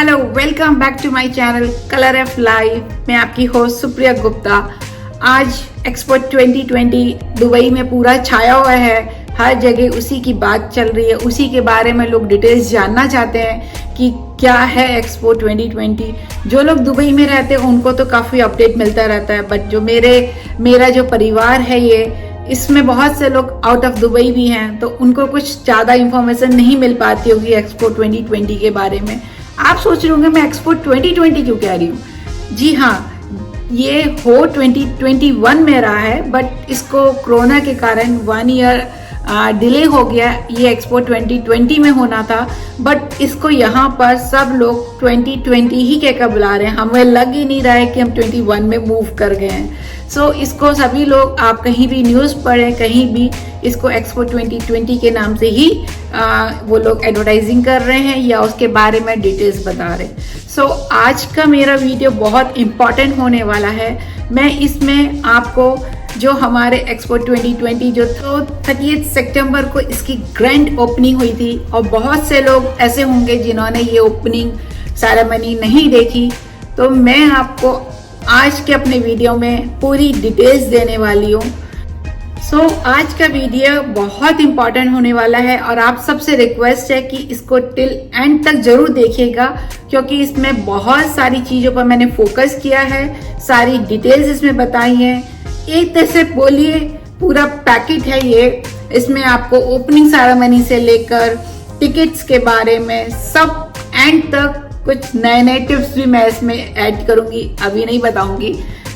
Hello, welcome back to my channel colour of life. मैं आपकी host Supriya Gupta. आज expo 2020 Dubai में पूरा छाया हुआ है। हर जगह उसी की बात चल रही है, उसी के बारे में लोग डिटेल्स जानना चाहते हैं कि क्या है एक्सपो 2020। जो लोग दुबई में रहते हैं उनको तो काफ़ी अपडेट मिलता रहता है, बट जो मेरा जो परिवार है इसमें बहुत से लोग आउट ऑफ दुबई भी हैं, तो उनको कुछ ज़्यादा इंफॉर्मेशन नहीं मिल पाती होगी एक्सपो 2020 के बारे में। आप सोच रहे होंगे मैं एक्सपो 2020 क्यों कह रही हूँ। जी हाँ, ये हो 2021 में रहा है, बट इसको कोरोना के कारण 1 ईयर डिले हो गया। ये एक्सपो 2020 में होना था, बट इसको यहाँ पर सब लोग 2020 ही कहकर बुला रहे हैं। हमें लग ही नहीं रहा है कि हम 21 में मूव कर गए हैं। सो इसको सभी लोग, आप कहीं भी न्यूज़ पढ़ें, कहीं भी इसको एक्सपो 2020 के नाम से ही वो लोग एडवर्टाइजिंग कर रहे हैं या उसके बारे में डिटेल्स बता रहे हैं। सो आज का मेरा वीडियो बहुत इम्पॉर्टेंट होने वाला है। मैं इसमें आपको जो हमारे एक्सपो 2020 जो तो 30 सितंबर को इसकी ग्रैंड ओपनिंग हुई थी, और बहुत से लोग ऐसे होंगे जिन्होंने ये ओपनिंग सेरेमनी नहीं देखी, तो मैं आपको आज के अपने वीडियो में पूरी डिटेल्स देने वाली हूँ। सो आज का वीडियो बहुत इम्पॉर्टेंट होने वाला है, और आप सबसे रिक्वेस्ट है कि इसको टिल एंड तक जरूर देखिएगा, क्योंकि इसमें बहुत सारी चीज़ों पर मैंने फोकस किया है, सारी डिटेल्स इसमें बताई हैं। एक तरह से बोलिए पूरा पैकेट है ये। इसमें आपको ओपनिंग सेरेमनी से लेकर टिकट्स के बारे में सब एंड तक, कुछ नए नए टिप्स भी मैं इसमें ऐड करूंगी, अभी नहीं बताऊंगी।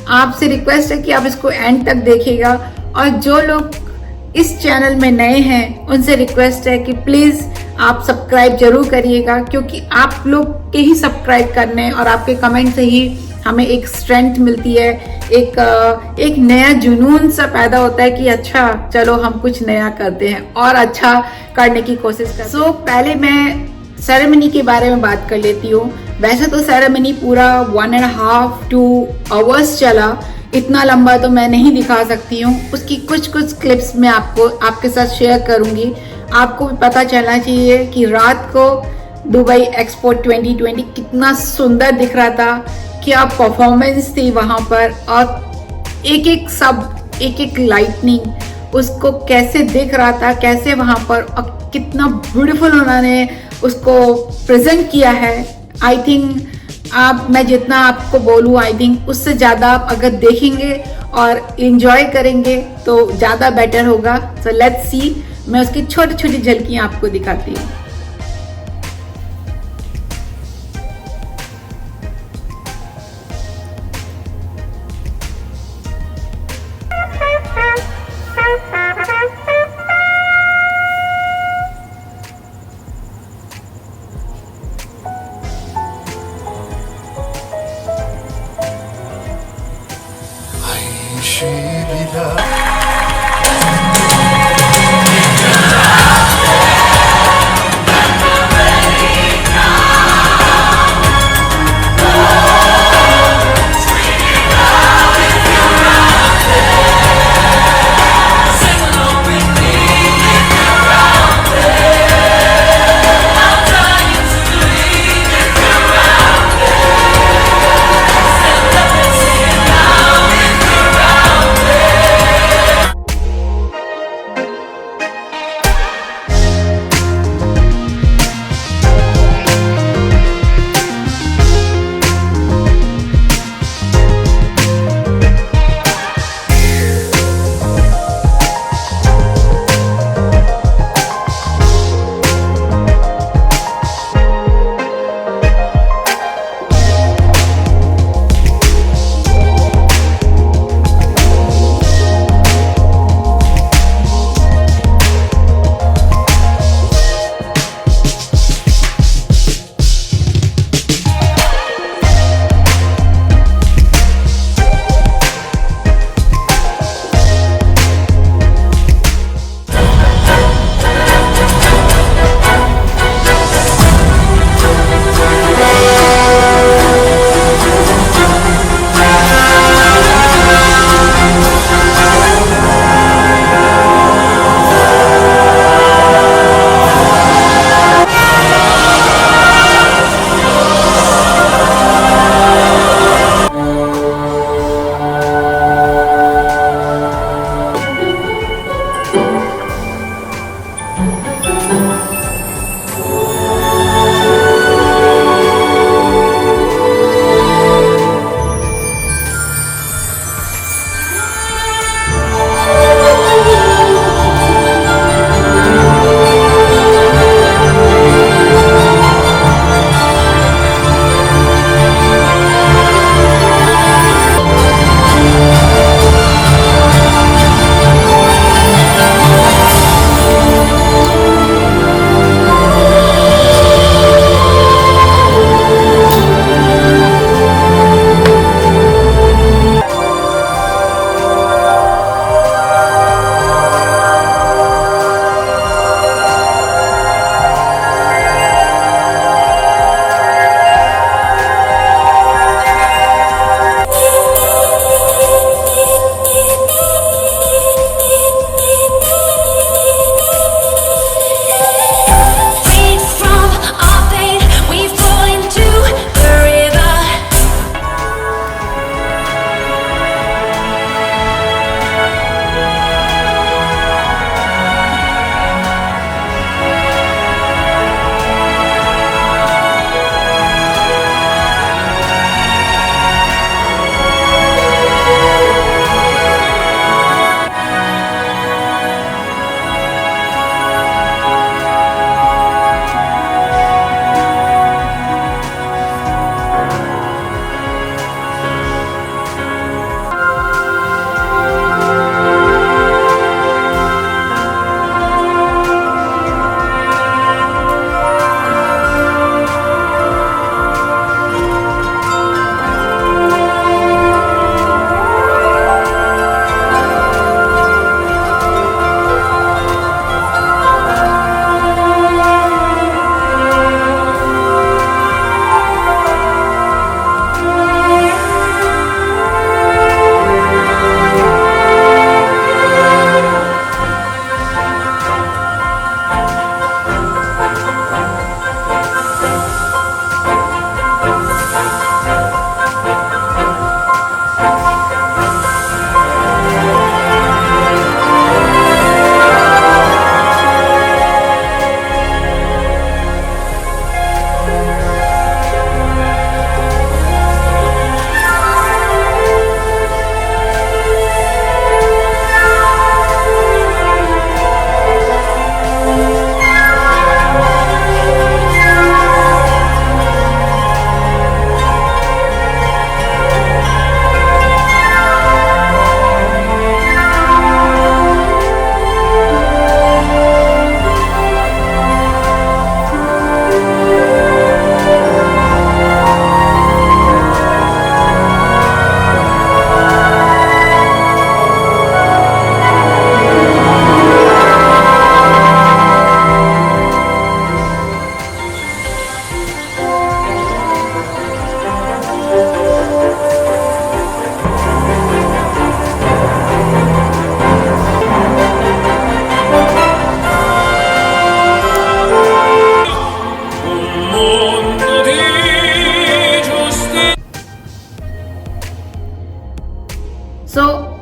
आपसे रिक्वेस्ट है कि आप इसको एंड तक देखिएगा, और जो लोग इस चैनल में नए हैं उनसे रिक्वेस्ट है कि प्लीज़ आप सब्सक्राइब जरूर करिएगा, क्योंकि आप लोग के ही सब्सक्राइब करने और आपके कमेंट से ही हमें एक स्ट्रेंथ मिलती है, एक नया जुनून सा पैदा होता है कि अच्छा चलो हम कुछ नया करते हैं और अच्छा करने की कोशिश करते हैं। सो पहले मैं सेरेमनी के बारे में बात कर लेती हूँ। वैसे तो सेरेमनी पूरा 1.5 to 2 आवर्स चला, इतना लंबा तो मैं नहीं दिखा सकती हूँ। उसकी कुछ क्लिप्स मैं आपके साथ शेयर करूँगी। आपको भी पता चलना चाहिए कि रात को दुबई एक्सपो 2020 कितना सुंदर दिख रहा था, क्या परफॉर्मेंस थी वहाँ पर, और एक लाइटनिंग उसको कैसे दिख रहा था, कैसे वहाँ पर, और कितना ब्यूटीफुल उन्होंने उसको प्रेजेंट किया है। आई थिंक मैं जितना आपको बोलूँ, आई थिंक उससे ज़्यादा आप अगर देखेंगे और इंजॉय करेंगे तो ज़्यादा बेटर होगा। सो लेट्स सी, मैं उसकी छोटी छोटी झलकियाँ आपको दिखाती हूँ।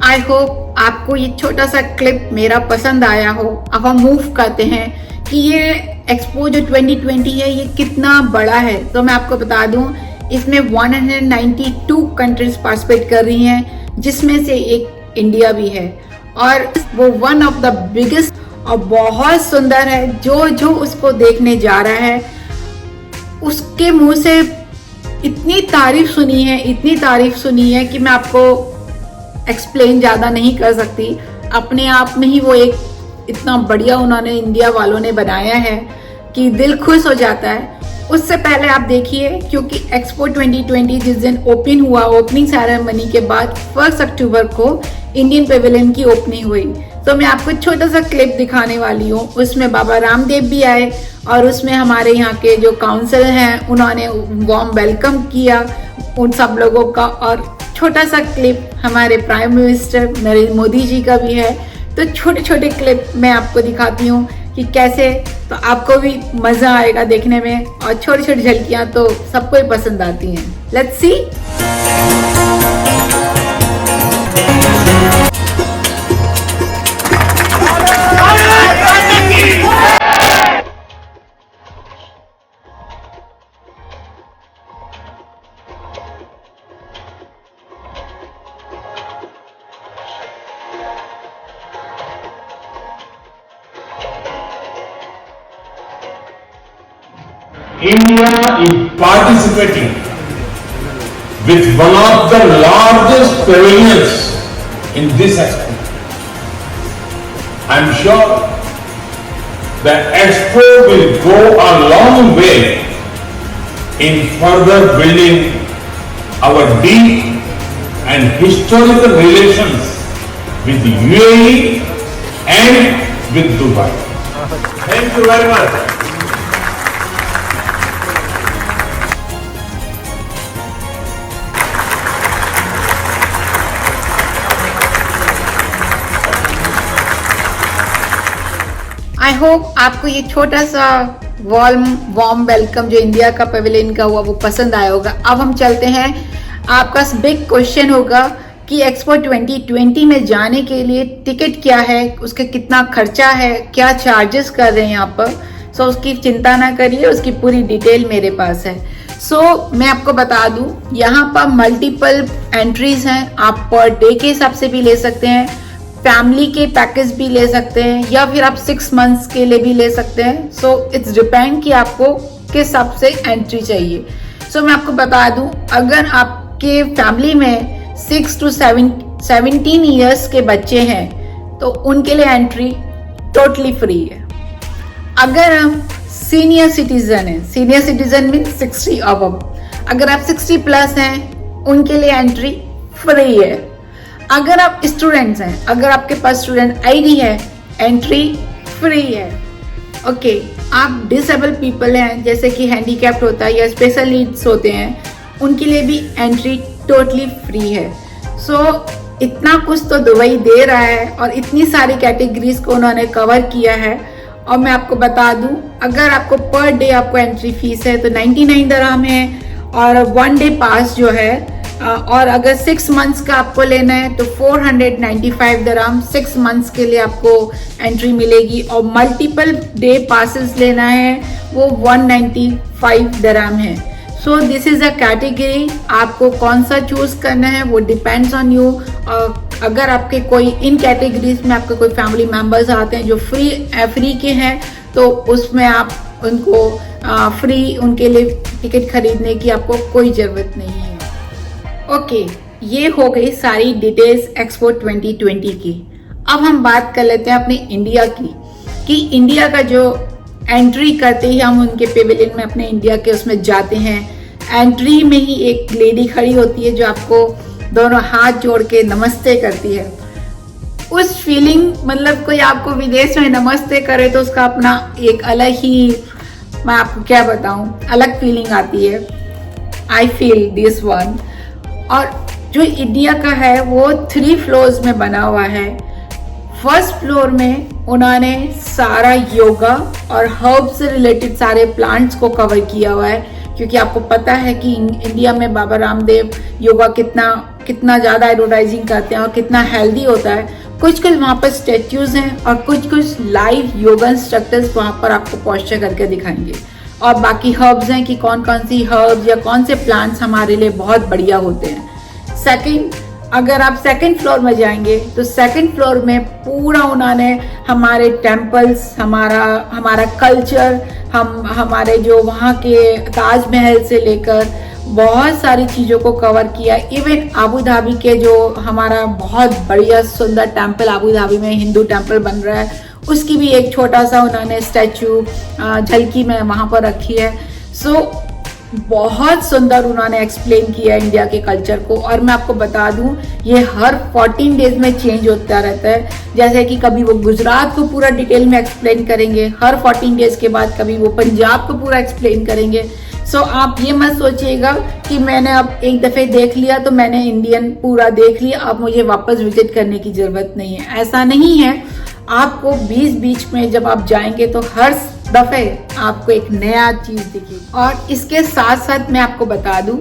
आई होप आपको ये छोटा सा क्लिप मेरा पसंद आया हो। अब हम मूव करते हैं कि ये एक्सपो जो 2020 है ये कितना बड़ा है। तो मैं आपको बता दूं, इसमें 192 कंट्रीज पार्टिसिपेट कर रही हैं, जिसमें से एक इंडिया भी है, और वो वन ऑफ द बिगेस्ट और बहुत सुंदर है। जो उसको देखने जा रहा है उसके मुंह से इतनी तारीफ सुनी है कि मैं आपको एक्सप्लेन ज़्यादा नहीं कर सकती। अपने आप में ही वो एक इतना बढ़िया उन्होंने इंडिया वालों ने बनाया है कि दिल खुश हो जाता है। उससे पहले आप देखिए, क्योंकि एक्सपो 2020 जिस दिन ओपन हुआ, ओपनिंग सेरेमनी के बाद 1 अक्टूबर को इंडियन पेविलियन की ओपनिंग हुई। तो मैं आपको छोटा सा क्लिप दिखाने वाली हूँ। उसमें बाबा रामदेव भी आए और उसमें हमारे यहाँ के जो काउंसिल हैं उन्होंने वार्म वेलकम किया उन सब लोगों का, और छोटा सा क्लिप हमारे प्राइम मिनिस्टर नरेंद्र मोदी जी का भी है। तो छोटे छोटे क्लिप मैं आपको दिखाती हूँ कि कैसे, तो आपको भी मजा आएगा देखने में, और छोटी छोटी झलकियां तो सबको ही पसंद आती हैं। Let's see. India is participating with one of the largest pavilions in this expo. I'm sure the expo will go a long way in further building our deep and historical relations with UAE and with Dubai. Thank you very much. I hope आपको ये छोटा सा warm welcome जो India का Pavilion का हुआ वो पसंद आया होगा। अब हम चलते हैं, आपका बिग क्वेश्चन होगा कि एक्सपो 2020 में जाने के लिए टिकट क्या है, उसका कितना खर्चा है, क्या चार्जेस कर रहे हैं यहाँ पर। सो उसकी चिंता ना करिए, उसकी पूरी डिटेल मेरे पास है। मैं आपको बता दूं, यहाँ पर मल्टीपल एंट्रीज हैं। आप पर डे के हिसाब से भी ले सकते हैं, फैमिली के पैकेज भी ले सकते हैं, या फिर आप 6 मंथ्स के लिए भी ले सकते हैं। इट्स डिपेंड कि आपको किस हिसाब से एंट्री चाहिए। मैं आपको बता दूं, अगर आपके फैमिली में 6 to 17 ईयर्स के बच्चे हैं तो उनके लिए एंट्री टोटली फ्री है। अगर हम सीनियर सिटीजन हैं, सीनियर सिटीजन मीन 60 अबव, अगर आप 60 प्लस हैं उनके लिए एंट्री फ्री है। अगर आप स्टूडेंट्स हैं, अगर आपके पास स्टूडेंट आईडी है, एंट्री फ्री है। ओके, आप डिसेबल पीपल हैं, जैसे कि हैंडीकैप्ड होता है या स्पेशल नीड्स होते हैं, उनके लिए भी एंट्री टोटली फ्री है। इतना कुछ तो दुबई दे रहा है और इतनी सारी कैटेगरीज को उन्होंने कवर किया है। और मैं आपको बता दूं, अगर आपको पर डे आपको एंट्री फीस है तो 99 दिरहम है, और 1 डे पास जो है, और अगर 6 मंथ्स का आपको लेना है तो 495 दिरहम 6 मंथ्स के लिए आपको एंट्री मिलेगी, और मल्टीपल डे पासेस लेना है वो 195 दिरहम है। दिस इज अ कैटेगरी, आपको कौन सा चूज करना है वो डिपेंड्स ऑन यू। अगर आपके कोई इन कैटेगरीज में आपके कोई फैमिली मेंबर्स आते हैं जो फ्री के हैं, तो उसमें आप उनको फ्री उनके लिए टिकट खरीदने की आपको कोई ज़रूरत नहीं है। ओके, ये हो गई सारी डिटेल्स एक्सपो 2020 की। अब हम बात कर लेते हैं अपने इंडिया की, कि इंडिया का जो एंट्री करते ही हम उनके पेविलियन में अपने इंडिया के उसमें जाते हैं। एंट्री में ही एक लेडी खड़ी होती है जो आपको दोनों हाथ जोड़ के नमस्ते करती है। उस फीलिंग, मतलब कोई आपको विदेश में नमस्ते करे तो उसका अपना एक अलग ही, मैं आपको क्या बताऊं, अलग फीलिंग आती है। I feel this one. और जो इंडिया का है वो 3 फ्लोर्स में बना हुआ है। फर्स्ट फ्लोर में उन्होंने सारा योगा और हर्ब से रिलेटेड सारे प्लांट्स को कवर किया हुआ है, क्योंकि आपको पता है कि इंडिया में बाबा रामदेव योगा कितना कितना ज़्यादा एडवर्टाइजिंग करते हैं और कितना हेल्दी होता है। कुछ कुछ वहाँ पर स्टेच्यूज हैं और कुछ कुछ लाइव योगा इंस्ट्रक्टर्स वहाँ पर आपको पॉस्चर करके दिखाएंगे। और बाकी हर्ब्स हैं कि कौन कौन सी हर्ब्स या कौन से प्लांट्स हमारे लिए बहुत बढ़िया होते हैं। सेकंड, अगर आप सेकंड फ्लोर में जाएंगे तो सेकंड फ्लोर में पूरा उन्होंने हमारे टेम्पल्स, हमारा कल्चर, हमारे जो वहाँ के ताजमहल से लेकर बहुत सारी चीज़ों को कवर किया। इवन आबू धाबी के जो हमारा बहुत बढ़िया सुंदर टेम्पल आबू धाबी में हिंदू टेम्पल बन रहा है, उसकी भी एक छोटा सा उन्होंने स्टैचू झलकी में वहाँ पर रखी है। सो बहुत सुंदर उन्होंने एक्सप्लेन किया इंडिया के कल्चर को। और मैं आपको बता दूं, ये हर 14 डेज में चेंज होता रहता है। जैसे कि कभी वो गुजरात को पूरा डिटेल में एक्सप्लेन करेंगे, हर 14 डेज के बाद कभी वो पंजाब को पूरा एक्सप्लेन करेंगे। सो आप ये मत सोचिएगा कि मैंने अब एक दफ़े देख लिया तो मैंने इंडियन पूरा देख लिया, अब मुझे वापस विजिट करने की ज़रूरत नहीं है। ऐसा नहीं है। आपको बीच में जब आप जाएंगे तो हर दफे आपको एक नया चीज दिखेगी। और इसके साथ साथ मैं आपको बता दूं,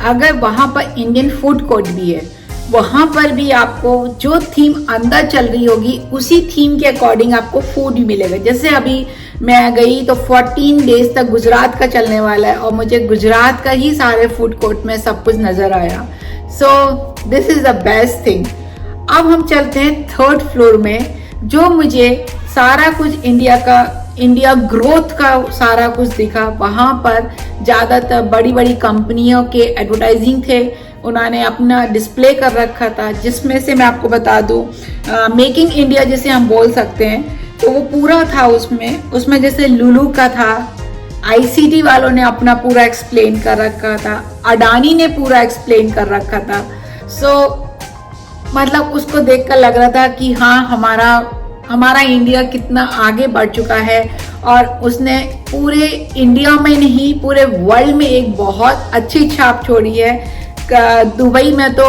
अगर वहां पर इंडियन फूड कोर्ट भी है, वहां पर भी आपको जो थीम अंदर चल रही होगी उसी थीम के अकॉर्डिंग आपको फूड भी मिलेगा। जैसे अभी मैं गई तो 14 डेज तक गुजरात का चलने वाला है और मुझे गुजरात का ही सारे फूड कोर्ट में सब कुछ नजर आया। So this is the best thing. अब हम चलते हैं थर्ड फ्लोर में, जो मुझे सारा कुछ इंडिया ग्रोथ का सारा कुछ दिखा। वहाँ पर ज़्यादातर बड़ी बड़ी कंपनियों के एडवर्टाइजिंग थे, उन्होंने अपना डिस्प्ले कर रखा था, जिसमें से मैं आपको बता दूँ मेकिंग इंडिया जिसे हम बोल सकते हैं, तो वो पूरा था उसमें जैसे लुलू का था, आईसीटी वालों ने अपना पूरा एक्सप्लेन कर रखा था, अडानी ने पूरा एक्सप्लेन कर रखा था। सो मतलब उसको देखकर लग रहा था कि हाँ, हमारा इंडिया कितना आगे बढ़ चुका है और उसने पूरे इंडिया में नहीं पूरे वर्ल्ड में एक बहुत अच्छी छाप छोड़ी है। दुबई में तो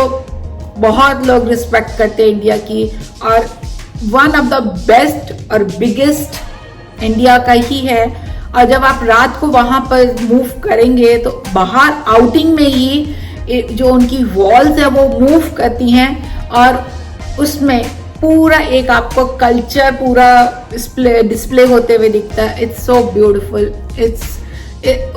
बहुत लोग रिस्पेक्ट करते हैं इंडिया की, और वन ऑफ द बेस्ट और बिगेस्ट इंडिया का ही है। और जब आप रात को वहाँ पर मूव करेंगे तो बाहर आउटिंग में ही जो उनकी वॉल्स है वो मूव करती हैं और उसमें पूरा एक आपको कल्चर पूरा डिस्प्ले होते हुए दिखता है। It's so beautiful.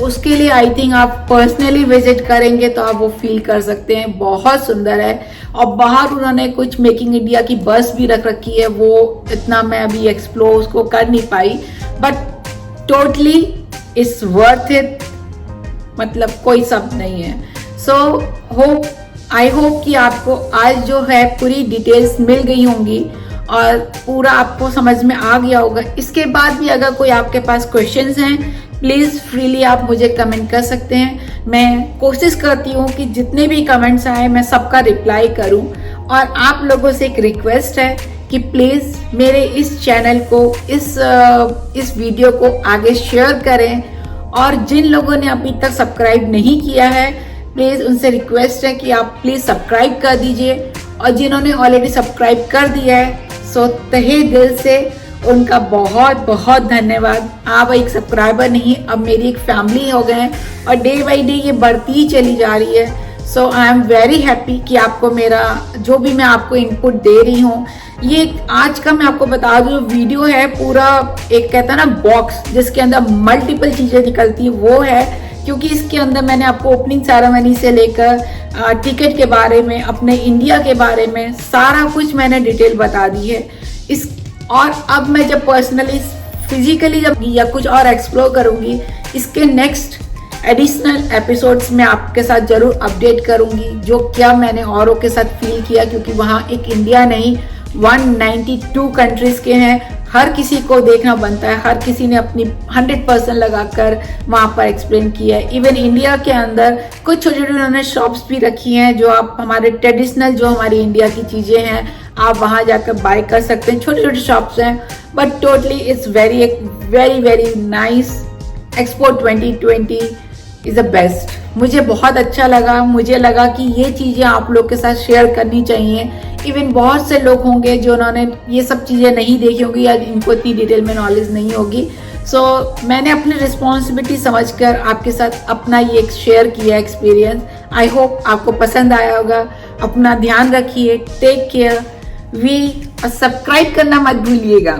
उसके लिए आई थिंक आप पर्सनली विजिट करेंगे तो आप वो फील कर सकते हैं, बहुत सुंदर है। और बाहर उन्होंने कुछ मेकिंग इंडिया की बस भी रख रखी है, वो इतना मैं अभी एक्सप्लोर उसको कर नहीं पाई, but totally it's worth it, मतलब कोई शब्द नहीं है। सो आई होप कि आपको आज जो है पूरी डिटेल्स मिल गई होंगी और पूरा आपको समझ में आ गया होगा। इसके बाद भी अगर कोई आपके पास क्वेश्चंस हैं, प्लीज़ फ्रीली आप मुझे कमेंट कर सकते हैं। मैं कोशिश करती हूँ कि जितने भी कमेंट्स आए मैं सबका रिप्लाई करूँ। और आप लोगों से एक रिक्वेस्ट है कि प्लीज़ मेरे इस चैनल को, इस वीडियो को आगे शेयर करें। और जिन लोगों ने अभी तक सब्सक्राइब नहीं किया है, प्लीज़ उनसे रिक्वेस्ट है कि आप प्लीज़ सब्सक्राइब कर दीजिए। और जिन्होंने ऑलरेडी सब्सक्राइब कर दिया है, सो तहे दिल से उनका बहुत बहुत धन्यवाद। आप एक सब्सक्राइबर नहीं, अब मेरी एक फैमिली हो गए हैं और डे बाई डे ये बढ़ती ही चली जा रही है। सो आई एम वेरी हैप्पी कि आपको मेरा जो भी मैं आपको इनपुट दे रही हूँ, ये आज का मैं आपको बता दूँ वीडियो है पूरा एक कहता है ना बॉक्स, जिसके अंदर मल्टीपल चीज़ें निकलती हैं, वो है। क्योंकि इसके अंदर मैंने आपको ओपनिंग सेरेमनी से लेकर टिकट के बारे में, अपने इंडिया के बारे में सारा कुछ मैंने डिटेल बता दी है। और अब मैं जब पर्सनली फिजिकली जब या कुछ और एक्सप्लोर करूंगी, इसके नेक्स्ट एडिशनल एपिसोड्स में आपके साथ जरूर अपडेट करूंगी जो क्या मैंने औरों के साथ फील किया, क्योंकि वहाँ एक इंडिया नहीं 192 कंट्रीज के हैं। हर किसी को देखना बनता है, हर किसी ने अपनी 100% लगाकर वहाँ पर एक्सप्लेन किया है। इवन इंडिया के अंदर कुछ छोटी छोटी उन्होंने शॉप्स भी रखी हैं जो आप हमारे ट्रेडिशनल जो हमारी इंडिया की चीज़ें हैं आप वहाँ जाकर बाय कर सकते हैं। छोटी छोटी शॉप्स हैं, but totally it's very nice. Expo 2020 is the best. मुझे बहुत अच्छा लगा। मुझे लगा कि ये चीज़ें आप लोग के साथ शेयर करनी चाहिए। इवन बहुत से लोग होंगे जो उन्होंने ये सब चीज़ें नहीं देखी होंगी या इनको इतनी डिटेल में नॉलेज नहीं होगी। सो मैंने अपनी रिस्पॉन्सिबिलिटी समझकर आपके साथ अपना ये शेयर किया एक्सपीरियंस। आई होप आपको पसंद आया होगा। अपना ध्यान रखिए, टेक केयर वी और सब्सक्राइब करना मत भूलिएगा।